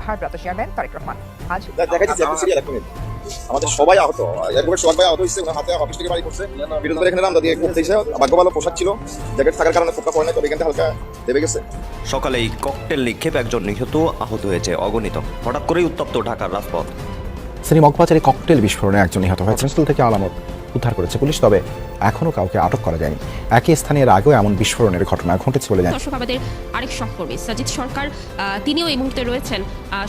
ভারপ্রাপ্ত চেয়ারম্যান তারেক রহমান। আজ দেখা যাচ্ছে আমাদের সবাই আহত, একবার সবাই ভাই আহত হয়েছে, ওনার হাতে অফিস থেকে বাড়ি করছে, বিরোধী এখানে নাম দিয়ে করতে এসে ভাগ্য ভালো পোশাক ছিল, জ্যাকেট থাকার কারণে ফোকা পড়ে না, তবে এখানে হালকা দেবে গেছে। সকালেই ককটেল নিক্ষেপ একজন নিহত, আহত হয়েছে অগণিত। হঠাৎ করেই উত্তপ্ত ঢাকার রাজপথ। মগবাজারে ককটেল বিস্ফোরণে একজন নিহত হয়েছে। ঘটনাস্থল থেকে আলামত উদ্ধার করেছে পুলিশ, তবে এখনো কাউকে আটক করা যায়নি। একই স্থানে এর আগেও এমন বিস্ফোরণের ঘটনা ঘটেছে বলে জানেন। দর্শক, আমাদের আরেক সহকর্মী সাজিদ সরকার, তিনিও এই মুহূর্তে রয়েছেন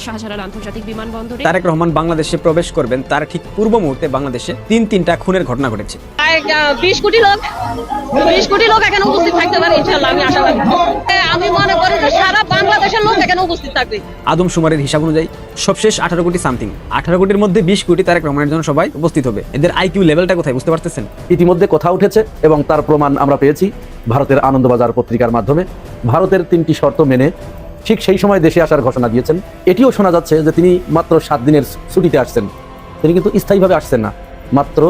শাহজালাল আন্তর্জাতিক বিমানবন্দরে। তারেক রহমান বাংলাদেশে প্রবেশ করবেন তার ঠিক পূর্ব মুহূর্তে বাংলাদেশে তিনটা খুনের ঘটনা ঘটেছে। 20 কোটি লোক এখানে উপস্থিত থাকতে পারে ইনশাআল্লাহ, আমি আশাবাদী। আমি মনে করি যে সারা বাংলাদেশের লোক এখানে উপস্থিত থাকবে। আদমশুমারির হিসাব অনুযায়ী সবশেষ 18 কোটি সামথিং। 18 কোটির মধ্যে 20 কোটি তারেক রহমানের জন্য সবাই উপস্থিত হবে। এদের আইকিউ লেভেলটা কোথায় বুঝতে পারতেছেন? ইতিমধ্যে কথা উঠেছে এবং তার প্রমাণ আমরা পেয়েছি ভারতের আনন্দবাজার পত্রিকার মাধ্যমে। ভারতের 3টি শর্ত মেনে ঠিক সেই সময় দেশে আসার ঘোষণা দিয়েছেন। এটিও শোনা যাচ্ছে যে তিনি মাত্র 7 দিনের ছুটিতে আসছেন, তিনি কিন্তু স্থায়ীভাবে আসছেন না, মাত্র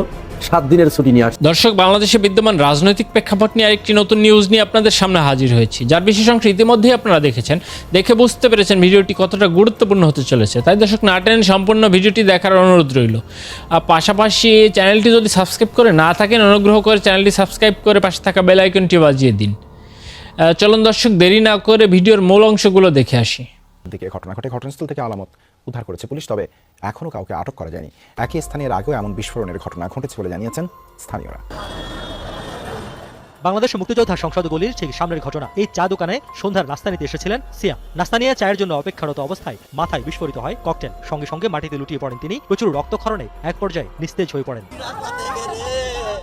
7 দিনের ছুটি নিয়ে আসছেন। দর্শক, বাংলাদেশে বিদ্যমান রাজনৈতিক প্রেক্ষাপট নিয়ে আরেকটি নতুন নিউজ নিয়ে আপনাদের সামনে হাজির হয়েছি, যার বিশেষ অংশ ইতিমধ্যেই আপনারা দেখেছেন। দেখে বুঝতে পেরেছেন ভিডিওটি কতটা গুরুত্বপূর্ণ হতে চলেছে। তাই দর্শক, না টেনে সম্পূর্ণ ভিডিওটি দেখার অনুরোধ রইল। আর পাশাপাশি চ্যানেলটি যদি সাবস্ক্রাইব করে না থাকেন, অনুগ্রহ করে চ্যানেলটি সাবস্ক্রাইব করে পাশে থাকা বেল আইকনটি বাজিয়ে দিন। চলুন দর্শক, দেরি না করে ভিডিওর মূল অংশগুলো দেখে আসি। দিকে ঘটনা ঘটে, ঘটনাস্থল থেকে আলামত উদ্ধার করেছে পুলিশ, তবে এখনো কাউকে আটক করা যায়নি। একই স্থানে এর আগেও এমন বিস্ফোরণের ঘটনা ঘটেছে বলে জানিয়েছেন স্থানীয়রা। বাংলাদেশ মুক্তিযোদ্ধা সংসদগুলির ঠিক সামনের ঘটনা। এই চা দোকানে সন্ধ্যার নাস্তা নিতে এসেছিলেন সিয়াম। নাস্তা নিয়ে চায়ের জন্য অপেক্ষারত অবস্থায় মাথায় বিস্ফোরিত হয় ককটেল। সঙ্গে সঙ্গে মাটিতে লুটিয়ে পড়েন তিনি। প্রচুর রক্তক্ষরণে এক পর্যায়ে নিস্তেজ হয়ে পড়েন।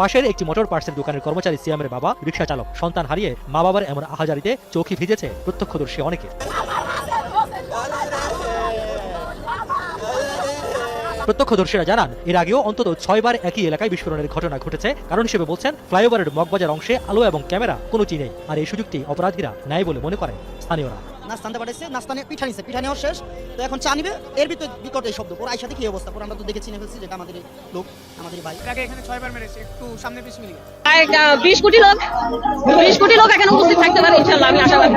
পাশের একটি মোটর পার্টসের দোকানের কর্মচারী সিয়ামের বাবা রিকশা চালক। সন্তান হারিয়ে মা বাবার এমন আহাজারিতে চোখই ভিজেছে প্রত্যক্ষদর্শী অনেকে। প্রত্যক্ষদর্শীরা জানান, এর আগেও অন্তত 6 বার একই এলাকায় বিস্ফোরণের ঘটনা ঘটেছে। কারণ হিসেবে বলছেন, ফ্লাইওভারের মগবাজার অংশে আলো এবং ক্যামেরা কোনোটি নেই, আর এই সুযোগটি অপরাধীরা নেয় বলে মনে করেন স্থানীয়রা। নাস্তা আনতে পাঠাইছে, নাস্তা নিয়ে পিঠা নেওয়ার শেষ, তো এখন চা নিবে, এর ভিতরে বিকট এই শব্দ। ওর আইসাতে কি অবস্থা, আমরা তো দেখে চিনে ফেলছি যেটা আমাদের লোক, আমাদের ভাই। এখানে 6 বার মেরেছে, একটু সামনে পিছ মিলিয়ে 20 কোটি লোক এখানে উপস্থিত থাকতে পারে ইনশাআল্লাহ, আমি আশাবাদী।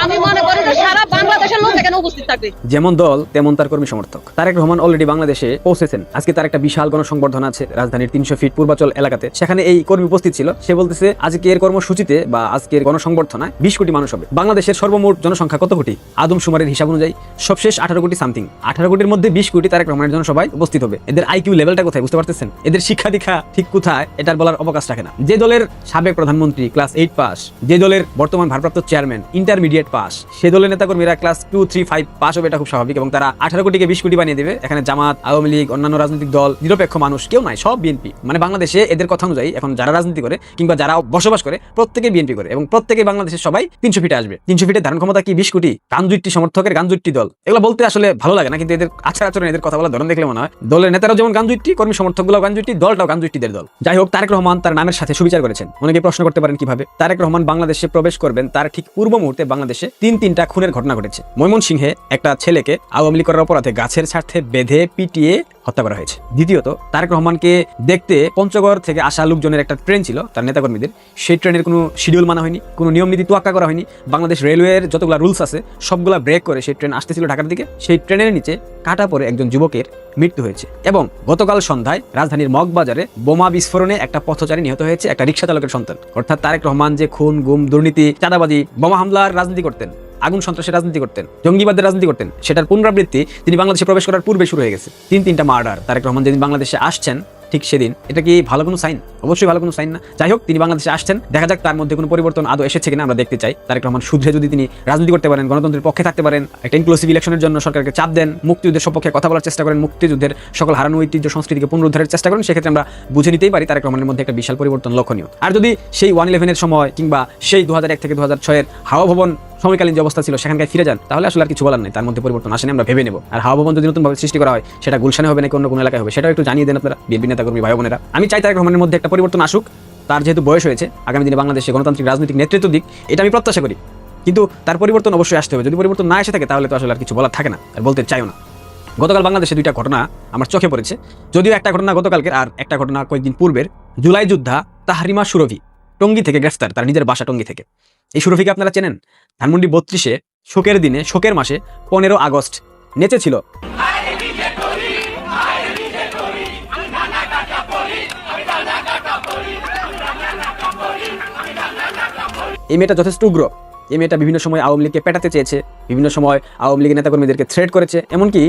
আমি মনে করি যে সারা বাংলাদেশের লোক এখানে উপস্থিত থাকবে। যেমন দল তেমন তার কর্মী সমর্থক। তারেক রহমান অলরেডি বাংলাদেশে পৌঁছেছেন। আজকে তার একটা বিশাল গণসংবর্ধনা আছে রাজধানীর 300 ফিট পূর্বাচল এলাকাতে। সেখানে এই কর্মী উপস্থিত ছিল। সে বলতেছে আজকের কর্মসূচিতে বা আজকের গণসংবর্ধনায় 20 কোটি মানুষ হবে। বাংলাদেশের সর্বমোট জনসংখ্যা কত কোটি? আদমশুমারির হিসাব অনুযায়ী সবশেষ 18 কোটি সামথিং। 18 কোটির মধ্যে 20 কোটি তারেক রহমানের জন্য সবাই উপস্থিত হবে। এদের আইকিউ লেভেলটা কোথায় বুঝতে পারতেছেন? এদের শিক্ষা দীক্ষা ঠিক কোথায় এটার বলার অবকাশ রাখে না। যে দলের সাবেক প্রধানমন্ত্রী ক্লাস 8 পাস, যে দলের বর্তমান ভারপ্রাপ্ত চেয়ারম্যান ইন্টারমিডিয়েট পাস, সে দলের নেতাকর্মীরা ক্লাস 2, 3, 5 পাস হবে, এটা খুব স্বাভাবিক। এবং তারা 18 কোটিকে 20 কোটি বানিয়ে দেবে। এখানে জামাত, আওয়ামী লীগ, অন্যান্য রাজনৈতিক দল, নিরপেক্ষ মানুষ কেউ নাই, সব বিএনপি। মানে বাংলাদেশে এদের কথা অনুযায়ী এখন যারা রাজনীতি করে কিংবা যারা বসবাস করে প্রত্যেকে বিএনপি করে, এবং প্রত্যেকে বাংলাদেশের সবাই 300 ফিটে আসবে। 300 ফিটের ধারণ ক্ষমতা কি 20 কোটি? গাঞ্জুইট্টি সমর্থকের গাঞ্জুইট্টি দল। এগুলো বলতে আসলে ভালো লাগে না, কিন্তু এদের আচার আচরণ, এদের কথা বলার ধরন দেখলে মনে হয় দলের নেতারাও যেমন গাঞ্জুইট্টি, কর্মী সমর্থকগুলো গাঞ্জুইট্টি, দলটাও গাঞ্জুইট্টিদের দল। যাই হোক, তারেক রহমান তার নামের সাথে সুবিচার করেছেন। অনেকে প্রশ্ন করতে পারেন কিভাবে। তারেক রহমান বাংলাদেশে প্রবেশ করবেন তার ঠিক পূর্ব মুহূর্তে বাংলাদেশে তিনটা খুনের ঘটনা ঘটেছে। ময়মনসিংহে একটা ছেলেকে আওয়ামী লীগ করার অপরাধে গাছের স্বার্থে বেঁধে পিটিয়ে হত্যা করা হয়েছে। দ্বিতীয়ত, তারেক রহমানকে দেখতে পঞ্চগড় থেকে আসা লোকজনের একটা ট্রেন ছিল তার নেতাকর্মীদের। সেই ট্রেনের কোনো শিডিউল মানা হয়নি, কোনো নিয়ম নীতি তোয়াক্কা করা হয়নি। বাংলাদেশ রেলওয়ের যতগুলো রুলস আছে সবগুলা ব্রেক করে সেই ট্রেন আসতেছিল ঢাকার দিকে। সেই ট্রেনের নিচে কাটা পড়ে একজন যুবকের মৃত্যু হয়েছে। এবং গতকাল সন্ধ্যায় রাজধানীর মগবাজারে বোমা বিস্ফোরণে একটা পথচারী নিহত হয়েছে, একটা রিকশা চালকের সন্তান। অর্থাৎ তারেক রহমান যে খুন, গুম, দুর্নীতি, চাঁদাবাজি, বোমা হামলার রাজনীতি করতেন, আগুন সন্ত্রাসের রাজনীতি করতেন, জঙ্গিবাদের রাজনীতি করতেন, সেটার পুনরাবৃত্তি তিনি বাংলাদেশে প্রবেশ করার পূর্বে শুরু হয়ে গেছে। তিনটা মার্ডার। তারেক রহমান যেদিন বাংলাদেশে আসছেন ঠিক সেদিন, এটা কি ভালো কোনো সাইন? অবশ্যই ভালো কোনো সাইন না। যাই হোক, তিনি বাংলাদেশে আসছেন, দেখা যাক তার মধ্যে কোনো পরিবর্তন আদৌ এসেছে কিনা আমরা দেখতে চাই। তারেক রহমান শুধরে যদি তিনি রাজনীতি করতে পারেন, গণতন্ত্রের পক্ষে থাকতে পারেন, একটা ইনক্লুসিভ ইলেকশনের জন্য সরকারকে চাপ দেন, মুক্তিযুদ্ধের সপক্ষে কথা বলার চেষ্টা করেন, মুক্তিযুদ্ধের সকল হারানো ঐতিহ্য সংস্কৃতিকে পুনরুদ্ধারের চেষ্টা করেন, সেক্ষেত্রে আমরা বুঝে নিতেই পারি তারেক রহমানের মধ্যে একটা বিশাল পরিবর্তন লক্ষণীয়। আর যদি সেই 1/11-এর সময় কিংবা সেই 2001 থেকে 2006-এর হাওয়া ভবন সময়কালীন যে অবস্থা ছিল সেখানকার ফিরে যান, তাহলে আসলে আর কিছু বলার নেই। তার মধ্যে পরিবর্তন আসেনি, আমরা ভেবে নেব। আর হাওয়া ভবন যদি নতুনভাবে সৃষ্টি করা হয়, সেটা গুলশানে হবে নাকি অন্য কোনো এলাকায় হবে, সেটাও একটু জানিয়ে দেন আপনারা বিএনপি নেতাকর্মী ভাই বোনেরা। আমি চাই তারেক রহমানের মধ্যে একটা পরিবর্তন আসুক। তার যেহেতু বয়স হয়েছে, আগামী দিনে বাংলাদেশে গণতান্ত্রিক রাজনৈতিক নেতৃত্ব দিক, এটা আমি প্রত্যাশা করি। কিন্তু তার পরিবর্তন অবশ্যই আসতে হবে। যদি পরিবর্তন না এসে থাকে তাহলে তো আসলে আর কিছু বলার থাকে না, আর বলতে চাইও না। গতকাল বাংলাদেশে 2টা ঘটনা আমার চোখে পড়েছে। যদিও একটা ঘটনা গতকালকের, আর একটা ঘটনা কয়েকদিন পূর্বের। জুলাই যোদ্ধা তাহরিমা সুরভি টঙ্গী থেকে গ্রেফতার, তার নিজের বাসা টঙ্গী থেকে। এই সুরভিকে আপনারা চেনেন? ধানমন্ডি 32-এ শোকের দিনে, শোকের মাসে 15 আগস্ট নেচেছিল। এই মেয়েটা যথেষ্ট উগ্র। এই মেয়েটা বিভিন্ন সময় আওয়ামী লীগকে পেটাতে চেয়েছে, বিভিন্ন সময় আওয়ামী লীগের নেতাকর্মীদেরকে থ্রেট করেছে, এমনকি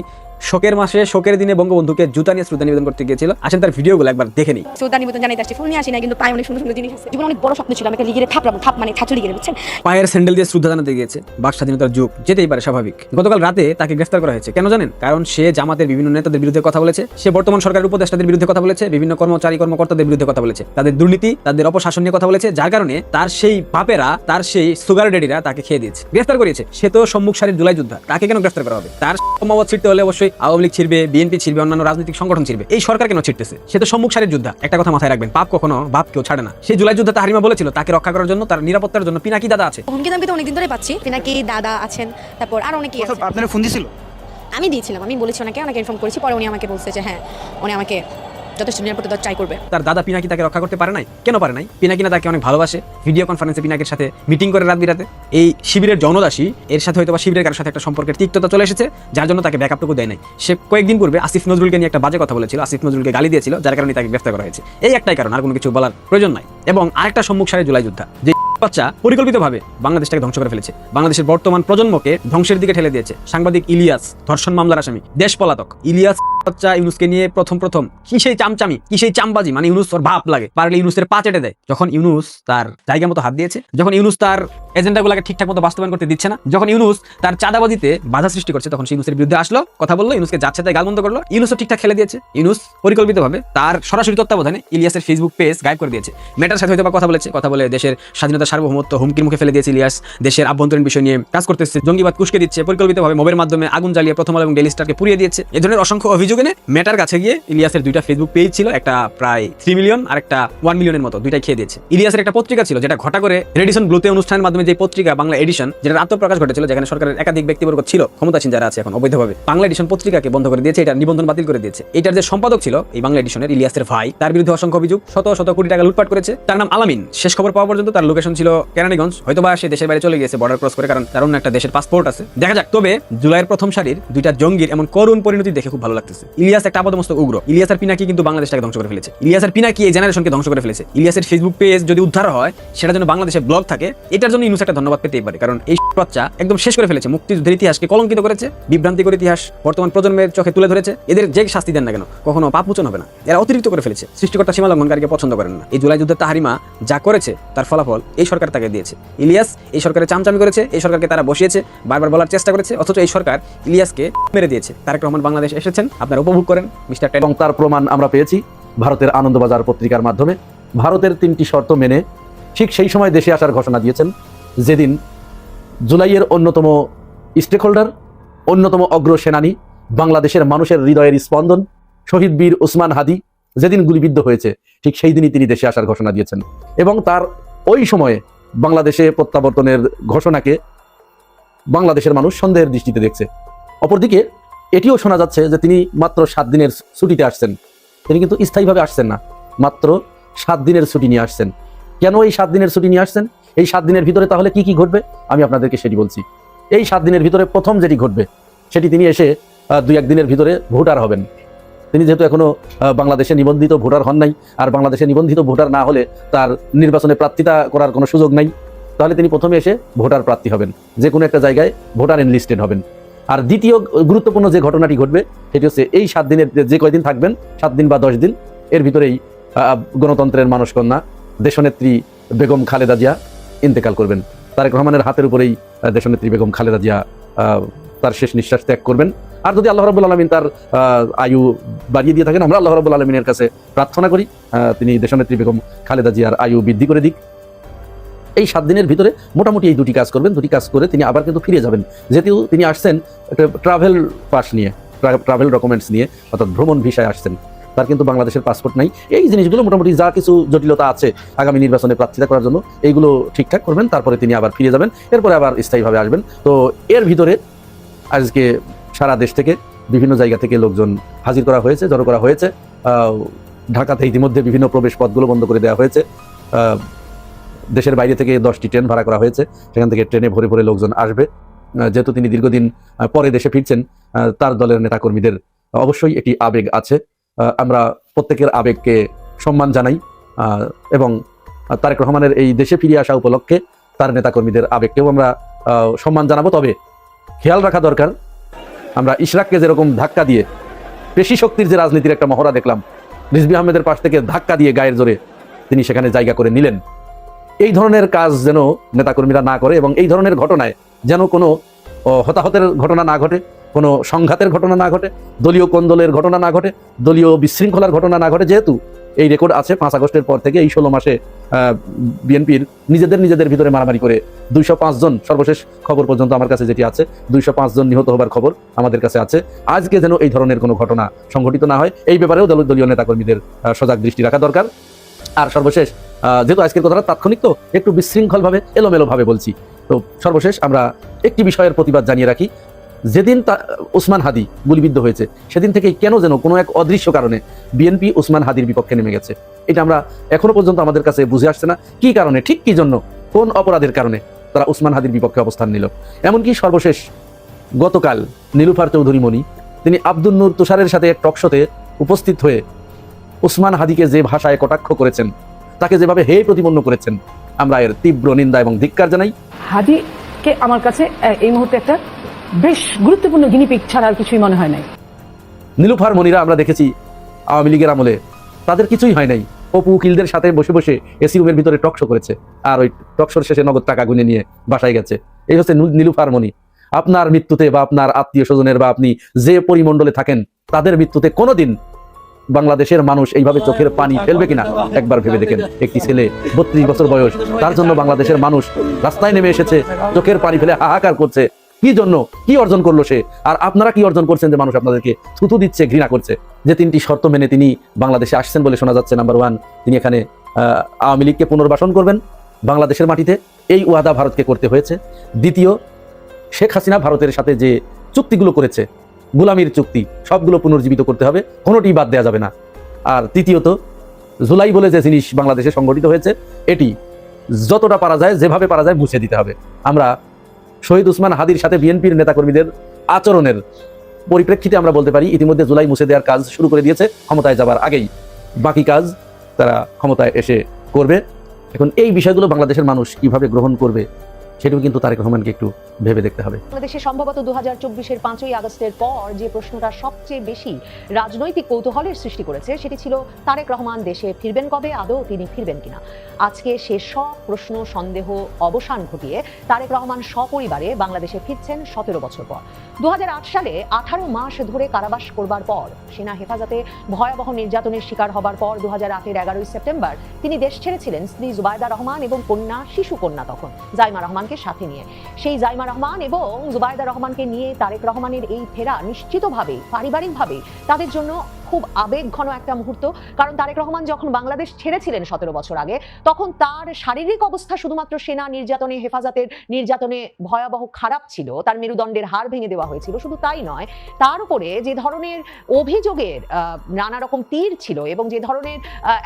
শোকের মাসে শোকের দিনে বঙ্গবন্ধুকে জুতা নিয়ে শ্রদ্ধা নিবেদন করতে গিয়েছিল। আসেন তার ভিডিওগুলো একবার দেখে নিই। শ্রদ্ধা নিবেদন জানাইতে আসছি, ফুল নিয়ে আসি না, কিন্তু পায়ে অনেক সুন্দর সুন্দর জিনিস আছে। জীবনে অনেক বড় স্বপ্ন ছিল আমি একটা লিগের থাপড়াবো, থাপ মানে ছাত্র লিগের, বুঝছেন। পায়ের স্যান্ডেল দিয়ে শ্রদ্ধা জানাতে গিয়েছে। বাক স্বাধীনতার যুগ, যেতেই পারে, স্বাভাবিক। গতকাল রাতে তাকে গ্রেফতার করা হয়েছে। কেন জানেন? কারণ সে জামাতের বিভিন্ন নেতাদের বিরুদ্ধে কথা বলেছে, সে বর্তমান সরকারের উপদেষ্টাদের বিরুদ্ধে কথা বলেছে, বিভিন্ন কর্মকর্তাদের বিরুদ্ধে কথা বলেছে, তাদের দুর্নীতি, তাদের অপশাসন নিয়ে কথা বলেছে, যার কারণে তার সেই বাপেরা, তার সেই সুগার ড্যাডিরা তাকে খেয়ে দিয়েছে, গ্রেফতার করিয়েছে। সে তো সম্মুখ সারির জুলাই যোদ্ধা, তাকে কেন গ্রেফতার করা হবে? তার সম্ভবত ছিড়তে হলে অবশ্যই আওয়ামী লীগ ছিড়বে, বিএনপি ছিড়বে, অন্যান্য রাজনৈতিক সংগঠন ছিড়বে। এই সরকার কেন ছিড়তেছে? সে তো সম্মুখ সারির যোদ্ধা। একটা কথা মাথায় রাখবেন, পাপ কখনো বাপকেও ছাড়ে না। সেই জুলাই যোদ্ধা তাহারিমা বলেছিল তাকে রক্ষা করার জন্য, তার নিরাপত্তার জন্য পিনাকি দাদা আছে। হুমকি দামকি তো অনেকদিন ধরে পাচ্ছি, পিনাকি দাদা আছেন, তারপর আর অনেকেই আছে। আপনারা ফোন দিছিল? আমি দিয়েছিলাম, আমি বলেছি ওনাকে ইনফর্ম করেছি, পরে উনি আমাকে বলছে যে হ্যাঁ উনি আমাকে যথেষ্ট নিরাপত্তা দেওয়ার ট্রাই করবে। তার দাদা পিনাকি তাকে রক্ষা করতে পারে নাই। কেন পারে নাই? পিনাকি না তাকে অনেক ভালোবাসে, ভিডিও কনফারেন্সে পিনাকির সাথে মিটিং করে রাত বিরাতে। এই শিবিরের জনদাসী এর সাথে হয়তো বা শিবিরের কারোর সাথে একটা সম্পর্কের তিক্ততা চলে এসেছে, যার জন্য তাকে ব্যাকআপটুকু দেয় নাই। সে কয়েকদিন পূর্বে আসিফ নজরুলকে নিয়ে একটা বাজে কথা বলেছিল, আসিফ নজরুলকে গালি দিয়েছিল, যার কারণে তাকে গ্রেফতার করা হয়েছে। এই একটাই কারণ, আর কোনো কিছু বলার প্রয়োজন নাই। এবং আরেকটা সম্মুখ সারির জুলাই যোদ্ধা, যে বাচ্চা পরিকল্পিতভাবে বাংলাদেশটাকে ধ্বংস করে ফেলেছে, বাংলাদেশের বর্তমান প্রজন্মকে ধ্বংসের দিকে ঠেলে দিয়েছে। সাংবাদিক ইলিয়াস, ধর্ষণ মামলার আসামি, দেশ পলাতক ইলিয়াস বাচ্চা ইউনুসকে নিয়ে প্রথম কি সেই চামচামি, কি সেই চামবাজি, মানে ইউনুস ওর ভাব লাগে, পারলে ইউনুসের পা চেটে দেয়। যখন ইউনুস তার জায়গা মতো হাত দিয়েছে, যখন ইউনুস তার এজেন্ডাগুলোকে ঠিকঠাক মতো বাস্তবায়ন করতে দিচ্ছে না, যখন ইউনুস তার চাঁদাবাজিতে বাধা সৃষ্টি করছে, তখন সে ইউনুসের বিরুদ্ধে আসলো, কথা বললো, ইউনুসকে যাচ্ছে তাই গালমন্দ করলো। ইউনুসও ঠিকঠাক খেলে দিয়েছে। ইউনুস পরিকল্পিতভাবে তার সরাসরি তত্ত্বাবধানে ইলিয়াসের ফেসবুক পেজ গায়েব করে দিয়েছে। মেটার সাথে হয়তো কথা বলেছে, কথা বলে দেশের স্বাধীনতা সার্বভৌমত্ব হুমকির মুখে ফেলে দিয়েছে ইলিয়াস। দেশের আভ্যন্তরীণ বিষয় নিয়ে কাজ করতেছে, জঙ্গিবাদ কুশকে দিচ্ছে, পরিকল্পিতভাবে মবের মাধ্যমে আগুন জ্বালিয়ে প্রথম আলো এবং ডেইলি স্টারকে পুড়িয়ে দিয়েছে। এই ধরনের অসংখ্য অভিযোগ এনে মেটার কাছে গিয়ে ইলিয়াসের দুইটা ফেসবুক পেজ ছিল, একটা প্রায় 3 মিলিয়ন আর একটা 1 মিলিয়নের মতো, দুইটাই খেয়ে দিয়েছে। ইলিয়াসের একটা পত্রিকা ছিল যেটা ঘটা করে রেডিসন ব্লুতে অনুষ্ঠানের মাধ্যমে যে পত্রিকা বাংলা এডিশন, যেটা আত্মপ্রকাশ ঘটেছিল, যেখানে সরকারের একাধিক ব্যক্তিবর্গ ছিল ক্ষমতাসীন যারা আছে এখন অবৈধভাবে, বাংলা এডিশন পত্রিকাকে বন্ধ করে দিয়েছে, এটা নিবন্ধন বাতিল করে দিয়েছে। এটার যে সম্পাদক ছিল এই বাংলা এডিশনের ইলিয়াসের ভাই, তার বিরুদ্ধে অসংখ্য অভিযোগ, শত শত কোটি টাকা লুটপাট করেছে। তার নাম আলামিন। শেষ খবর পাওয়া পর্যন্ত তার লোকেশন ছিল কেরানীগঞ্জ, হয়তোবা সে দেশের বাইরে চলে গিয়েছে বর্ডার ক্রস করে, কারণ তার অন্য একটা দেশের পাসপোর্ট আছে। দেখা যাক। তবে জুলাইয়ের প্রথম সারির দুইটা জঙ্গির এমন করুণ পরিণতি দেখে খুব ভালো লাগতেছে। ইলিয়াস একটা আপাদমস্তক উগ্র। ইলিয়াস আর পিনাকি কিন্তু বাংলাদেশটাকে ধ্বংস করে ফেলেছে। ইলিয়াস আর পিনাকি এই জেনারেশনকে ধ্বংস করে ফেলেছে। ইলিয়াসের ফেসবুক পেজ যদি উদ্ধার হয়, সেটা যেন বাংলাদেশে ব্লগ থাকে, এটার জন্য ইউনুস একটা ধন্যবাদ পেতেই পারে। কারণ এই বাচ্চা একদম শেষ করে ফেলেছে, মুক্তিযুদ্ধের ইতিহাসকে কলঙ্কিত করেছে, বিভ্রান্তিকর ইতিহাস বর্তমান প্রজন্মের চোখে তুলে ধরেছে। এদের যে শাস্তি দেন না কেন কখনো পাপ মোচন হবে না। এরা অতিরিক্ত করে ফেলেছে। সৃষ্টিকর্তা সীমা লঙ্ঘনকারীকে পছন্দ করেন না। এই জুলাই যুদ্ধের তাহারিমা যা করেছে তার ফলাফল এই সরকার তাকে দিয়েছে। ইলিয়াস এই সরকারের চামচামি করেছে, এই সরকারকে তারা বসিয়েছে, বারবার বলার চেষ্টা করেছে, অথচ এই সরকার ইলিয়াসকে মেরে দিয়েছে। তারেক রহমান বাংলাদেশ এসেছেন, আপনারা উপভোগ করেন মিস্টার টেন। এবং তার প্রমাণ আমরা পেয়েছি ভারতের আনন্দবাজার পত্রিকার মাধ্যমে। ভারতের 3টি শর্ত মেনে ঠিক সেই সময় দেশে আসার ঘোষণা দিয়েছেন, যেদিন জুলাইয়ের অন্যতম স্টেক হোল্ডার, অন্যতম অগ্রসেনানী, বাংলাদেশের মানুষের হৃদয়ের স্পন্দন, শহীদ বীর ওসমান হাদি যেদিন গুলিবিদ্ধ হয়েছে, ঠিক সেই দিনই তিনি দেশে আসার ঘোষণা দিয়েছেন। এবং তার ওই সময়ে বাংলাদেশে প্রত্যাবর্তনের ঘোষণাকে বাংলাদেশের মানুষ সন্দেহের দৃষ্টিতে দেখছে। অপরদিকে এটিও শোনা যাচ্ছে যে তিনি মাত্র 7 দিনের ছুটিতে আসছেন। তিনি কিন্তু স্থায়ীভাবে আসছেন না, মাত্র 7 দিনের ছুটি নিয়ে আসছেন। কেন এই 7 দিনের ছুটি নিয়ে আসছেন? এই 7 দিনের ভিতরে তাহলে কি কি ঘটবে আমি আপনাদেরকে সেটি বলছি। এই 7 দিনের ভিতরে প্রথম যেটি ঘটবে সেটি, তিনি এসে 2-1 দিনের ভিতরে ভোটার হবেন। তিনি যেহেতু এখনো বাংলাদেশে নিবন্ধিত ভোটার হন নাই, আর বাংলাদেশে নিবন্ধিত ভোটার না হলে তার নির্বাচনে প্রার্থিতা করার কোনো সুযোগ নাই, তাহলে তিনি প্রথমে এসে ভোটার প্রার্থী হবেন, যে কোনো একটা জায়গায় ভোটার এনলিস্টেড হবেন। আর দ্বিতীয় গুরুত্বপূর্ণ যে ঘটনাটি ঘটবে সেটি হচ্ছে এই 7 দিনের যে কয়দিন থাকবেন, 7 দিন বা 10 দিন, এর ভিতরেই গণতন্ত্রের মানসকন্যা দেশনেত্রী বেগম খালেদা জিয়া ইন্তেকাল করবেন। তারেক রহমানের হাতের উপরেই দেশনেত্রী বেগম খালেদা জিয়া তার শেষ নিঃশ্বাস ত্যাগ করবেন। আর যদি আল্লাহ রাব্বুল আলামিন তার আয়ু বাড়িয়ে দিয়ে থাকেন, আমরা আল্লাহ রাব্বুল আলামিনের কাছে প্রার্থনা করি তিনি দেশনেত্রী বেগম খালেদা জিয়ার আয়ু বৃদ্ধি করে দিক। এই 7 দিনের ভিতরে মোটামুটি এই 2টি কাজ করবেন। 2টি কাজ করে তিনি আবার কিন্তু ফিরে যাবেন, যেহেতু তিনি আসছেন একটা ট্রাভেল পাস নিয়ে, ট্রাভেল ডকুমেন্টস নিয়ে, অর্থাৎ ভ্রমণ ভিসায় আসছেন। তার কিন্তু বাংলাদেশের পাসপোর্ট নাই। এই জিনিসগুলো মোটামুটি যা কিছু জটিলতা আছে আগামী নির্বাচনে প্রার্থিতা করার জন্য, এইগুলো ঠিকঠাক করবেন, তারপরে তিনি আবার ফিরে যাবেন, এরপরে আবার স্থায়ীভাবে আসবেন। তো এর ভিতরে আজকে সারা দেশ থেকে বিভিন্ন জায়গা থেকে লোকজন হাজির করা হয়েছে, জড়ো করা হয়েছে। ঢাকাতে ইতিমধ্যে বিভিন্ন প্রবেশ পথগুলো বন্ধ করে দেওয়া হয়েছে। দেশের বাইরে থেকে 10টি ট্রেন ভাড়া করা হয়েছে, সেখান থেকে ট্রেনে ভরে ভরে লোকজন আসবে। যেহেতু তিনি দীর্ঘদিন পরে দেশে ফিরছেন, তার দলের নেতাকর্মীদের অবশ্যই একটি আবেগ আছে। আমরা প্রত্যেকের আবেগকে সম্মান জানাই এবং তারেক রহমানের এই দেশে ফিরে আসা উপলক্ষে তার নেতাকর্মীদের আবেগকেও আমরা সম্মান জানাবো। তবে খেয়াল রাখা দরকার, আমরা ইশরাককে যেরকম ধাক্কা দিয়ে পেশি শক্তির যে রাজনীতির একটা মহড়া দেখলাম, রিজভী আহমেদের পাশ থেকে ধাক্কা দিয়ে গায়ের জোরে তিনি সেখানে জায়গা করে নিলেন, এই ধরনের কাজ যেন নেতাকর্মীরা না করে এবং এই ধরনের ঘটনায় যেন কোনো হতাহতের ঘটনা না ঘটে, কোনো সংঘাতের ঘটনা না ঘটে, দলীয় কোন্দলের ঘটনা না ঘটে, দলীয় বিশৃঙ্খলার ঘটনা না ঘটে। যেহেতু এই রেকর্ড আছে 5 আগস্টের পর থেকে এই 16 মাসে বিএনপির নিজেদের ভিতরে মারামারি করে 205 জন, সর্বশেষ খবর পর্যন্ত আমার কাছে যেটি আছে 205 জন নিহত হবার খবর আমাদের কাছে আছে। আজকে যেন এই ধরনের কোনো ঘটনা সংঘটিত না হয়, এই ব্যাপারেও দলীয় নেতাকর্মীদের সজাগ দৃষ্টি রাখা দরকার। আর সর্বশেষ, যেহেতু আজকের কথাটা তাৎক্ষণিক, তো একটু বিশৃঙ্খলভাবে এলোমেলোভাবে বলছি, তো সর্বশেষ আমরা একটি বিষয়ের প্রতিবাদ জানিয়ে রাখি। যেদিন ওসমান হাদি গুলিবিদ্ধ হয়েছে সেদিন থেকেই কেন যেন কোনো এক অদৃশ্য কারণে বিএনপি ওসমান হাদির বিপক্ষে নেমে গেছে। এটা আমরা এখনো পর্যন্ত আমাদের কাছে বুঝে আসছে না কি কারণে, ঠিক কি জন্য, কোন অপরাধের কারণে তারা ওসমান হাদির বিপক্ষে অবস্থান নিল। এমনকি সর্বশেষ গতকাল নীলুফার চৌধুরী মণি তিনি আব্দুল নূর তুষারের সাথে এক টকশোতে উপস্থিত হয়ে ওসমান হাদিকে যে ভাষায় কটাক্ষ করেছেন, তাকে যেভাবে হে প্রতিপন্ন করেছেন, আমরা এর তীব্র নিন্দা এবং ধিক্কার জানাই। হাদিকে আমার কাছে এই মুহূর্তে একটা বেশ গুরুত্বপূর্ণ গিনিপিগ ছাড়া আর কিছুই মনে হয় নাই। নীলুফার মনিরা আমরা দেখেছি আওয়ামী লীগের আমলে তাদের কিছুই হয় নাই, অপু উকিলদের সাথে বসে বসে এসি রুমের ভিতরে টকশো করেছে, আর ওই টকশোর শেষে নগদ টাকা গুনে নিয়ে বাসায় গেছে। এই হচ্ছে নীলুফার মনি। আপনার মৃত্যুতে বা আপনার আত্মীয় স্বজনের বা আপনি যে পরিমণ্ডলে থাকেন তাদের মৃত্যুতে কোনোদিন বাংলাদেশের মানুষ এইভাবে চোখের পানি ফেলবে কিনা একবার ভেবে দেখেন। একটি ছেলে 32 বছর বয়স, তার জন্য বাংলাদেশের মানুষ রাস্তায় নেমে এসেছে, চোখের পানি ফেলে হাহাকার করছে। কি জন্য, কি অর্জন করলো সে? আর আপনারা কি অর্জন করছেন যে মানুষ আপনাদেরকে থুতু দিচ্ছে, ঘৃণা করছে? যে 3টি শর্ত মেনে তিনি বাংলাদেশে আসছেন বলে শোনা যাচ্ছে। নাম্বার 1, তিনি এখানে আওয়ামী লীগকে পুনর্বাসন করবেন বাংলাদেশের মাটিতে, এই ওয়াদা ভারতকে করতে হয়েছে। দ্বিতীয়, শেখ হাসিনা ভারতের সাথে যে চুক্তিগুলো করেছে, গোলামির চুক্তি, সবগুলো পুনর্জীবিত করতে হবে, কোনোটি বাদ দেওয়া যাবে না। আর তৃতীয়ত, জুলাই বলে যে জিনিস বাংলাদেশে সংগঠিত হয়েছে, এটি যতটা পারা যায়, যেভাবে পারা যায় মুছে দিতে হবে। আমরা শহীদ ওসমান হাদির সাথে বিএনপির নেতাকর্মীদের আচরণের পরিপ্রেক্ষিতে আমরা বলতে পারি ইতিমধ্যে জুলাই মুছে দেওয়ার কাজ শুরু করে দিয়েছে ক্ষমতায় যাবার আগেই। বাকি কাজ তারা ক্ষমতায় এসে করবে। এখন এই বিষয়গুলো বাংলাদেশের মানুষ কিভাবে গ্রহণ করবে সেটাও কিন্তু তারেক রহমানকে একটু ভেবে দেখতে হবে। বাংলাদেশে সম্ভবত 2024-এর 5ই আগস্টের পর যে প্রশ্নটা সবচেয়ে বেশি রাজনৈতিক কৌতূহলের সৃষ্টি করেছে সেটি ছিল তারেক রহমান দেশে ফিরবেন কবে, আদৌ তিনি ফিরবেন কিনা। আজকে সে সব প্রশ্ন সন্দেহ অবসান ঘটিয়ে তারেক রহমান সপরিবারে বাংলাদেশে ফিরছেন 17 বছর পর। 2008 সালে 18 মাস ধরে কারাবাস করবার পর, সেনা হেফাজতে ভয়াবহ নির্যাতনের শিকার হবার পর 2008-এর 11ই সেপ্টেম্বর তিনি দেশ ছেড়েছিলেন স্ত্রী জুবাইদা রহমান এবং কন্যা, শিশু কন্যা তখন জাইমা রহমানকে সাথে নিয়ে। সেই জাইমা রহমান এবং জুবাইদা রহমানকে নিয়ে তারেক রহমানের এই ফেরা নিশ্চিতভাবে পারিবারিকভাবে তাদের জন্য খুব আবেগঘন একটা মুহূর্ত। কারণ তারেক রহমান যখন বাংলাদেশ ছেড়েছিলেন 17 বছর আগে, তখন তার শারীরিক অবস্থা শুধুমাত্র সেনা নির্যাতনে, হেফাজতের নির্যাতনে ভয়াবহ খারাপ ছিল, তার মেরুদণ্ডের হাড় ভেঙে দেওয়া হয়েছিল। শুধু তাই নয়, তার উপরে যে ধরনের অভিযোগের নানা রকম তীর ছিল এবং যে ধরনের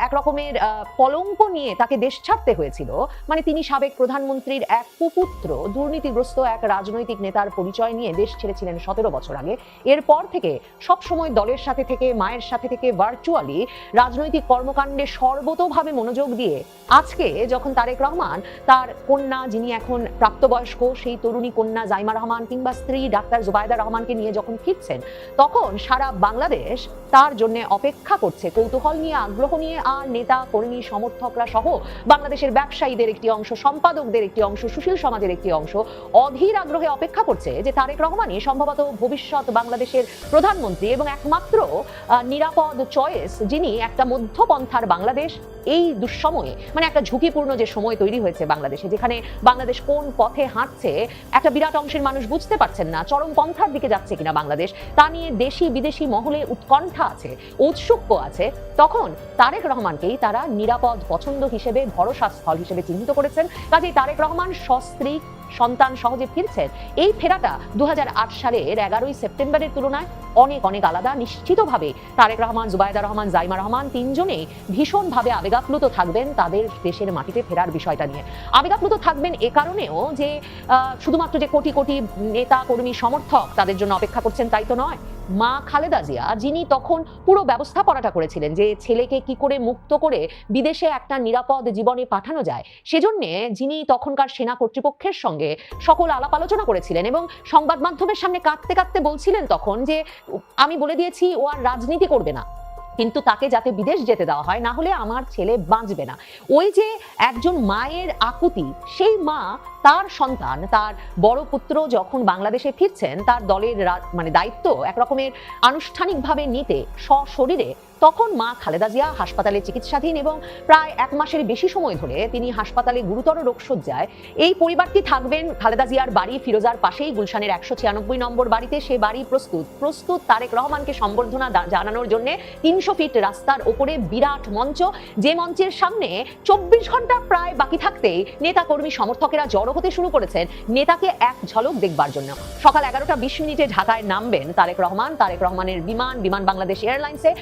এক রকমের কলঙ্ক নিয়ে তাকে দেশ ছাড়তে হয়েছিল, মানে তিনি সাবেক প্রধানমন্ত্রীর এক কুপুত্র, দুর্নীতিগ্রস্ত এক রাজনৈতিক নেতার পরিচয় নিয়ে দেশ ছেড়েছিলেন 17 বছর আগে। এরপর থেকে সবসময় দলের সাথে থেকে, মায়ের সাথে থেকে ভার্চুয়ালি রাজনৈতিক কর্মকাণ্ডে সর্বতোভাবে মনোযোগ দিয়ে আজকে যখন তারেক রহমান তার কন্যা, যিনি এখন প্রাপ্তবয়স্ক, সেই তরুণী কন্যা জাইমা রহমান কিংবা স্ত্রী ডাক্তার জুবাইদা রহমানকে নিয়ে যখন ফিরছেন, তখন সারা বাংলাদেশ তার জন্য অপেক্ষা করছে কৌতূহল নিয়ে, আগ্রহ নিয়ে। আর নেতা কর্মী সমর্থকরা সহ বাংলাদেশের ব্যবসায়ীদের একটি অংশ, সম্পাদকদের একটি অংশ, সুশীল সমাজের একটি অংশ অধীর আগ্রহে অপেক্ষা করছে যে তারেক রহমানই সম্ভবত ভবিষ্যৎ বাংলাদেশের প্রধানমন্ত্রী এবং একমাত্র নিরাপদ চয়েস, যিনি একটা মধ্যপন্থার বাংলাদেশ এই দুঃসময়ে, মানে একটা ঝুঁকিপূর্ণ যে সময় তৈরি হয়েছে বাংলাদেশে, যেখানে বাংলাদেশ কোন পথে হাঁটছে একটা বিরাট অংশের মানুষ বুঝতে পারছেন না, চরম পন্থার দিকে যাচ্ছে কিনা বাংলাদেশ, তা নিয়ে দেশি বিদেশি মহলে উৎকণ্ঠা আছে, ঔৎসুক্য আছে। তখন তারেক রহমানকেই তারা নিরাপদ পছন্দ হিসেবে, ভরসা স্থল হিসেবে চিহ্নিত করেছেন। কাজেই তারেক রহমান সস্ত্রীক সন্তান সহজে ফিরছেন, এই ফেরাটা 2008 সালের 11ই সেপ্টেম্বরের তুলনায় অনেক অনেক আলাদা। নিশ্চিতভাবে তারেক রহমান, জুবাইদা রহমান, জাইমা রহমান তিনজনেই ভীষণভাবে আবেগাপ্লুত থাকবেন তাদের দেশের মাটিতে ফেরার বিষয়টা নিয়ে। আবেগাপ্লুত থাকবেন এ কারণেও যে শুধুমাত্র যে কোটি কোটি নেতা কর্মী সমর্থক তাদের জন্য অপেক্ষা করছেন তাই তো নয়। মা খালেদা জিয়া, যিনি তখন পুরো ব্যবস্থাপনাটা করেছিলেন যে ছেলেকে কি করে মুক্ত করে বিদেশে একটা নিরাপদ জীবনে পাঠানো যায়, সেজন্য যিনি তখনকার সেনা কর্তৃপক্ষের সঙ্গে সকল আলাপ আলোচনা করেছিলেন এবং সংবাদ মাধ্যমের সামনে কাঁদতে কাঁদতে বলছিলেন তখন যে আমি বলে দিয়েছি ও আর রাজনীতি করবে না, কিন্তু তাকে যাতে বিদেশ যেতে দেওয়া হয়, না হলে আমার ছেলে বাঁচবে না। ওই যে একজন মায়ের আকুতি, সেই মা তার সন্তান, তার বড় পুত্র যখন বাংলাদেশে ফিরছেন, তার দলের মানে দায়িত্ব একরকমের আনুষ্ঠানিকভাবে নিতে সশরীরে, তখন মা খালেদা জিয়া হাসপাতালে চিকিৎসাধীন এবং প্রায় 1 মাসের বেশি সময় ধরে তিনি হাসপাতালে গুরুতর রোগশয্যায়। এই পরিবারটি থাকবেন খালেদা জিয়ার বাড়ি ফিরোজার পাশেই, গুলশানের 196 নম্বর বাড়িতে। সে বাড়ি প্রস্তুত তারেক রহমানকে সম্বর্ধনা জানানোর জন্য 300 ফিট রাস্তার ওপরে বিরাট মঞ্চ, যে মঞ্চের সামনে 24 ঘন্টা প্রায় বাকি থাকতেই নেতা কর্মী সমর্থকেরা জড়ো হতে শুরু করেছেন নেতাকে এক ঝলক দেখবার জন্য। সকাল 11টা 20 মিনিটে ঢাকায় নামবেন তারেক রহমান। তারেক রহমানের বিমান বাংলাদেশ এয়ারলাইন্সে,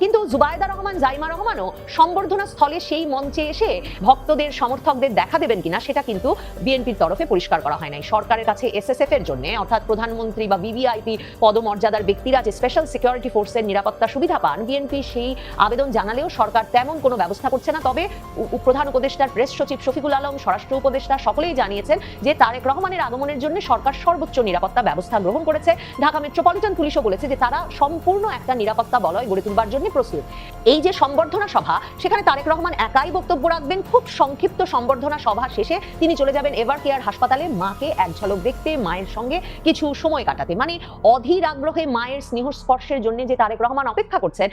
কিন্তু জুবাইদা রহমান, জাইমা রহমানও সম্বর্ধনা স্থলে সেই মঞ্চে এসে ভক্তদের সমর্থকদের দেখা দেবেন কিনা সেটা কিন্তু বিএনপির তরফে পরিষ্কার করা হয় নাই। সরকারের কাছে এসএসএফ এর জন্য, অর্থাৎ প্রধানমন্ত্রী বা ভিভিআইপি পদমর্যাদার ব্যক্তিরা যে স্পেশাল সিকিউরিটি ফোর্সের নিরাপত্তা সুবিধা পান, বিএনপি সেই আবেদন জানালেও সরকার তেমন কোনো ব্যবস্থা করছে না। তবে প্রধান উপদেষ্টার প্রেস সচিব শফিকুল আলম, স্বরাষ্ট্র উপদেষ্টা সকলেই জানিয়েছেন যে তারেক রহমানের আগমনের জন্য সরকার সর্বোচ্চ নিরাপত্তা ব্যবস্থা গ্রহণ করেছে। ঢাকা মেট্রোপলিটন পুলিশও বলেছে যে তারা সম্পূর্ণ একটা নিরাপত্তা বলয় গড়ে তুলবার জন্য প্রস্তুত। এই যে সম্বর্ধনা সভা, সেখানে তারেক রহমান একাই বক্তব্য রাখবেন। খুব সংক্ষিপ্ত সম্বর্ধনা সভা শেষে তিনি চলে যাবেন এভার কেয়ার হাসপাতালে মাকে এক ঝলক দেখতে, মায়ের সঙ্গে কিছু সময় কাটাতে। মানে অধীর আগ্রহে মায়ের স্নেহ স্পর্শের জন্য যে তারেক রহমান অপেক্ষা করছেন,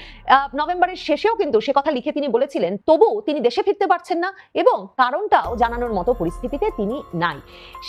নভেম্বরের শেষেও কিন্তু সে কথা লিখে তিনি বলেছিলেন, তবু তিনি দেশে ফিরতে পারছেন না এবং কারণটাও জানানোর মতো পরিস্থিতিতে তিনি নাই।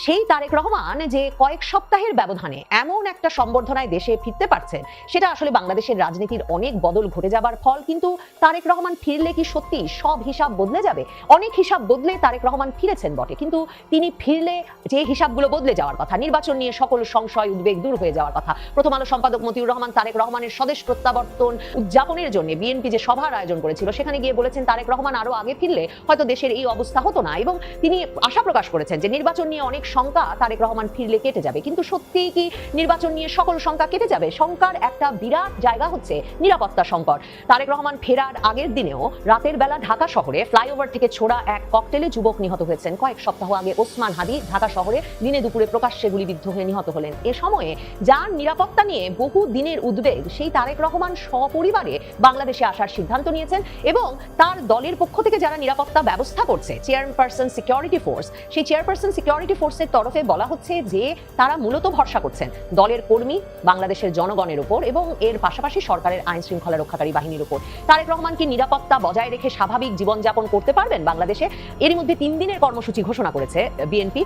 সেই তারেক রহমান যে কয়েক সপ্তাহের ব্যবধানে এমন একটা সম্বর্ধনায় দেশে ফিরতে পারছেন, সেটা আসলে বাংলাদেশের রাজনীতির অনেক বদল ঘটে যাবার ফল। কিন্তু তারেক রহমান ফিরলে কি সত্যি সব হিসাব বদলে যাবে? অনেক হিসাব বদলে তারেক রহমান ফিরেছেন বটে, কিন্তু তিনি ফিরলে যে হিসাবগুলো বদলে যাওয়ার কথা, নির্বাচন নিয়ে সকল সংশয় উদ্বেগ দূর হয়ে যাওয়ার কথা। প্রথম আলো সম্পাদক মতিউর রহমান তারেক রহমানের স্বদেশ প্রত্যাবর্তন উদযাপনের জন্য বিএনপি যে সভার আয়োজন করেছিল, সেখানে গিয়ে বলেছেন তারেক রহমান আরো আগে ফিরলে হয়তো দেশের এই অবস্থা হতো না, এবং তিনি আশা প্রকাশ করেছেন যে নির্বাচন নিয়ে অনেক শঙ্কা তারেক রহমান ফিরলে কেটে যাবে। কিন্তু সত্যিই কি নির্বাচন নিয়ে সকল শঙ্কা কেটে যাবে? শঙ্কার একটা বিরাট জায়গা হচ্ছে নিরাপত্তা সংকট। তারেক রহমান ফেরার আগের দিনেও রাতের বেলা ঢাকা শহরে ফ্লাইওভার থেকে ছোড়া এক ককটেলে যুবক নিহত হয়েছেন। কয়েক সপ্তাহ আগে ওসমান হাদি ঢাকা শহরে দিনে দুপুরে প্রকাশ্যে গুলিবিদ্ধ হয়ে নিহত হলেন। এ সময়ে যার নিরাপত্তা নিয়ে বহু দিনের উদ্বেগ, সেই তারেক রহমান সপরিবারে বাংলাদেশে আসার সিদ্ধান্ত নিয়েছেন এবং তার দলের পক্ষ থেকে যারা নিরাপত্তা ব্যবস্থা করছে, চেয়ারপারসন সিকিউরিটি ফোর্স, সেই চেয়ারপারসন সিকিউরিটি ফোর্সের তরফে বলা হচ্ছে যে তারা মূলত ভরসা করছেন দলের কর্মী, বাংলাদেশের জনগণের উপর এবং এর পাশাপাশি সরকারের আইন শৃঙ্খলা রক্ষাকারী বাহিনীর উপর। তারেক রহমান কি নিরাপত্তা বজায় রেখে স্বাভাবিক জীবনযাপন করতে পারবেন বাংলাদেশে? এরই মধ্যে 3 দিনের কর্মসূচি ঘোষণা করেছে বিএনপি।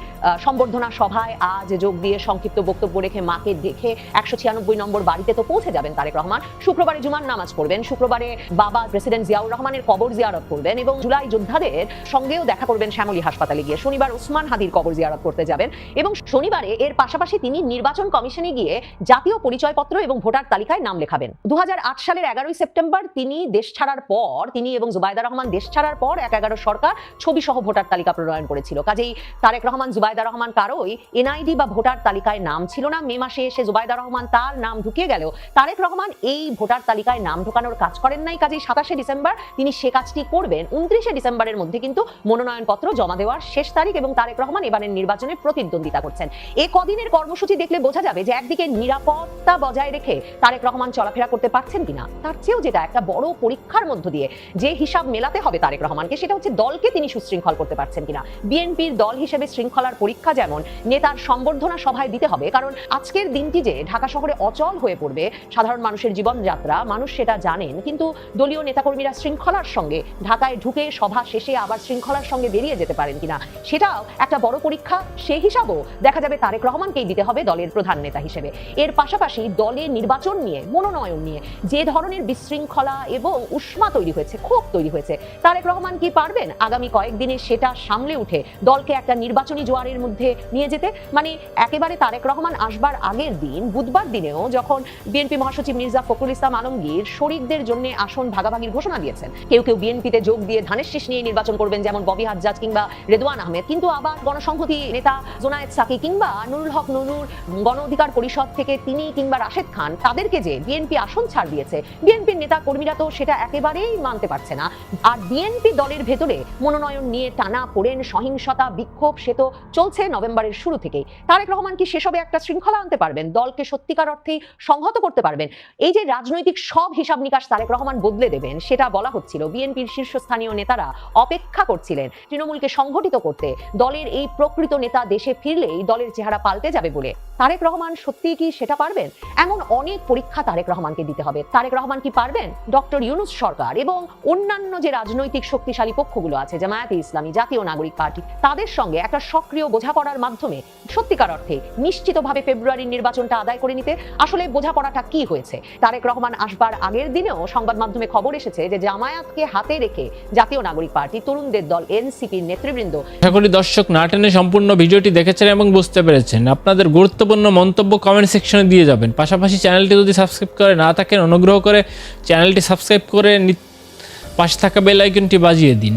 সম্বর্ধনা সভায় আজ যোগ দিয়ে সংক্ষিপ্ত বক্তব্য রেখে মাকে দেখে 196 নম্বর বাড়িতে তো পৌঁছে যাবেন তারেক রহমান। শুক্রবারে জুমার নামাজ পড়বেন, শুক্রবারে বাবা প্রেসিডেন্ট জিয়াউর রহমানের কবর জিয়ারত করবেন এবং জুলাই যোদ্ধাদের সঙ্গেও দেখা করবেন শ্যামলী হাসপাতালে গিয়ে। শনিবার ওসমান হাদির কবর জিয়ারত করতে যাবেন এবং শনিবারে এর পাশাপাশি তিনি নির্বাচন কমিশনে গিয়ে জাতীয় পরিচয়পত্র এবং ভোটার তালিকায় নাম লেখাবেন। 2008 সালের 11ই সেপ্টেম্বর তিনি দেশ ছাড়ার পর, তিনি এবং জুবাইদা রহমান দেশ ছাড়ার পর 1/11 সরকার ছবি সহ ভোটার তালিকা প্রণয়ন করেছিল। কাজেই তারেক রহমান, জুবাইদা রহমান কারোই এনআইডি বা ভোটার তালিকায় নাম ছিল না। মে মাসে এসে জুবাইদা রহমান তার নাম ঢুকিয়ে গেলেও তারেক রহমান এই ভোটার তালিকায় নাম ঢোকানোর কাজ করেন নাই। কাজেই 27শে ডিসেম্বর তিনি সে কাজটি করবেন। 29শে ডিসেম্বরের মধ্যে কিন্তু মনোনয়নপত্র জমা দেওয়ার শেষ তারিখ এবং তারেক রহমান এবারের নির্বাচনে প্রতিদ্বন্দ্বিতা করছেন। এই কদিনের কর্মসূচি দেখলে বোঝা যাবে যে একদিকে নিরাপত্তা বজায় রেখে তারেক রহমান চলাফেরা করতে পারছেন কিনা, তার চেয়েও যেটা একটা বড় পরীক্ষার মধ্য দিয়ে যে হিসাব মেলাতে হবে তারেক রহমানকে, সেটা হচ্ছে দলকে তিনি সুশৃঙ্খল করতে পারছেন কিনা। বিএনপির দল হিসেবে শৃঙ্খলার পরীক্ষা যেমন নেতার সম্বর্ধনা সভায় দিতে হবে, কারণ আজকের দিনটি যে ঢাকা শহরে অচল হয়ে পড়বে সাধারণ মানুষের জীবনযাত্রা, মানুষ সেটা জানেন, কিন্তু দলীয় নেতাকর্মীরা শৃঙ্খলার সঙ্গে ঢাকায় ঢুকে সভা শেষে আবার শৃঙ্খলার সঙ্গে বেরিয়ে যেতে পারেন কিনা, সেটাও একটা বড় পরীক্ষা। সেই হিসাবও দেখা যাবে তারেক রহমানকেই দিতে হবে দলের প্রধান নেতা হিসেবে। এর পাশাপাশি দলের নির্বাচন নিয়ে, মনোনয়ন নিয়ে যে ধরনের বিশৃঙ্খলা বিশৃঙ্খলা এবং উষ্মা তৈরি হয়েছে, ক্ষোভ তৈরি হয়েছে। তারেক রহমান কি পারবেন আগামী কয়েকদিনে সেটা সামলে উঠে দলকে একটা নির্বাচনী জোয়ারের মধ্যে নিয়ে যেতে? মানে একেবারে তারেক রহমান আসবার আগের দিন বুধবার দিনেও যখন বিএনপি মহাসচিব মির্জা ফখরুল ইসলাম আলমগীর শরিকদের জন্য আসন ভাগাভাগির ঘোষণা দিয়েছেন, কেউ কেউ বিএনপিতে যোগ দিয়ে ধানের শীষ নিয়ে নির্বাচন করবেন যেমন ববি হাজ্জাজ কিংবা রেদওয়ান আহমেদ, কিন্তু আবার গণসংহতি নেতা জোনায়েদ সাকি কিংবা নুরুল হক নুরুর গণ অধিকার পরিষদ থেকে তিনি কিংবা রাশেদ খান তাদেরকে যে বিএনপি আসন ছাড় দিয়েছে, বিএনপির নেতা কর্মীরা তো সেটা একেবারেই মানতে পারছে না। আর বিএনপি দলের ভেতরে মনোনয়ন নিয়ে টানা পোড়েন, সহিংসতা, বিক্ষোভ সে তো চলছে নভেম্বরের শুরু থেকেই। তারেক রহমান কি সেসবে একটা শৃঙ্খলা আনতে পারবেন? দলকে সত্যিকার অর্থেই সংহত করতে পারবেন? এই যে রাজনৈতিক সব হিসাব নিকাশ তারেক রহমান বদলে দেবেন সেটা বলা হচ্ছিল, বিএনপির শীর্ষস্থানীয় নেতারা অপেক্ষা করছিলেন তৃণমূলকে সংগঠিত করতে, দলের এই প্রকৃত নেতা দেশে ফিরলেই দলের চেহারা পাল্টে যাবে বলে। তারেক রহমান সত্যিই কি সেটা পারবেন? এমন অনেক পরীক্ষা তারেক রহমানকে দিতে হবে। তারেক রহমান কি পারবেন ডক্টর ইউনূস সরকার এবং অন্যান্য যে রাজনৈতিক শক্তিশালী পক্ষগুলো আছে, জামায়াতে ইসলামী, জাতীয় নাগরিক পার্টি, তাদের সঙ্গে একটা সক্রিয় বোঝাপড়ার মাধ্যমে সত্যিকার অর্থে নিশ্চিতভাবে ফেব্রুয়ারির নির্বাচনটা আদায় করে নিতে? আসলে বোঝাপড়াটা কি হয়েছে? তারেক রহমান আসবার আগের দিনেও সংবাদ মাধ্যমে খবর এসেছে যে জামায়াতকে হাতে রেখে জাতীয় নাগরিক পার্টি, তরুণদের দল, এনসিপির নেতৃবৃন্দ। আশা করি দর্শক না টেনে সম্পূর্ণ ভিডিওটি দেখেছেন এবং বুঝতে পেরেছেন। আপনাদের গুরুত্বপূর্ণ মন্তব্য কমেন্ট সেকশনে দিয়ে যাবেন। পাশাপাশি চ্যানেলটি যদি সাবস্ক্রাইব করে না থাকেন অনুগ্রহ করে চ্যানেলটি সাবস্ক্রাইব করে পাশে থাকা বেল আইকনটি বাজিয়ে দিন।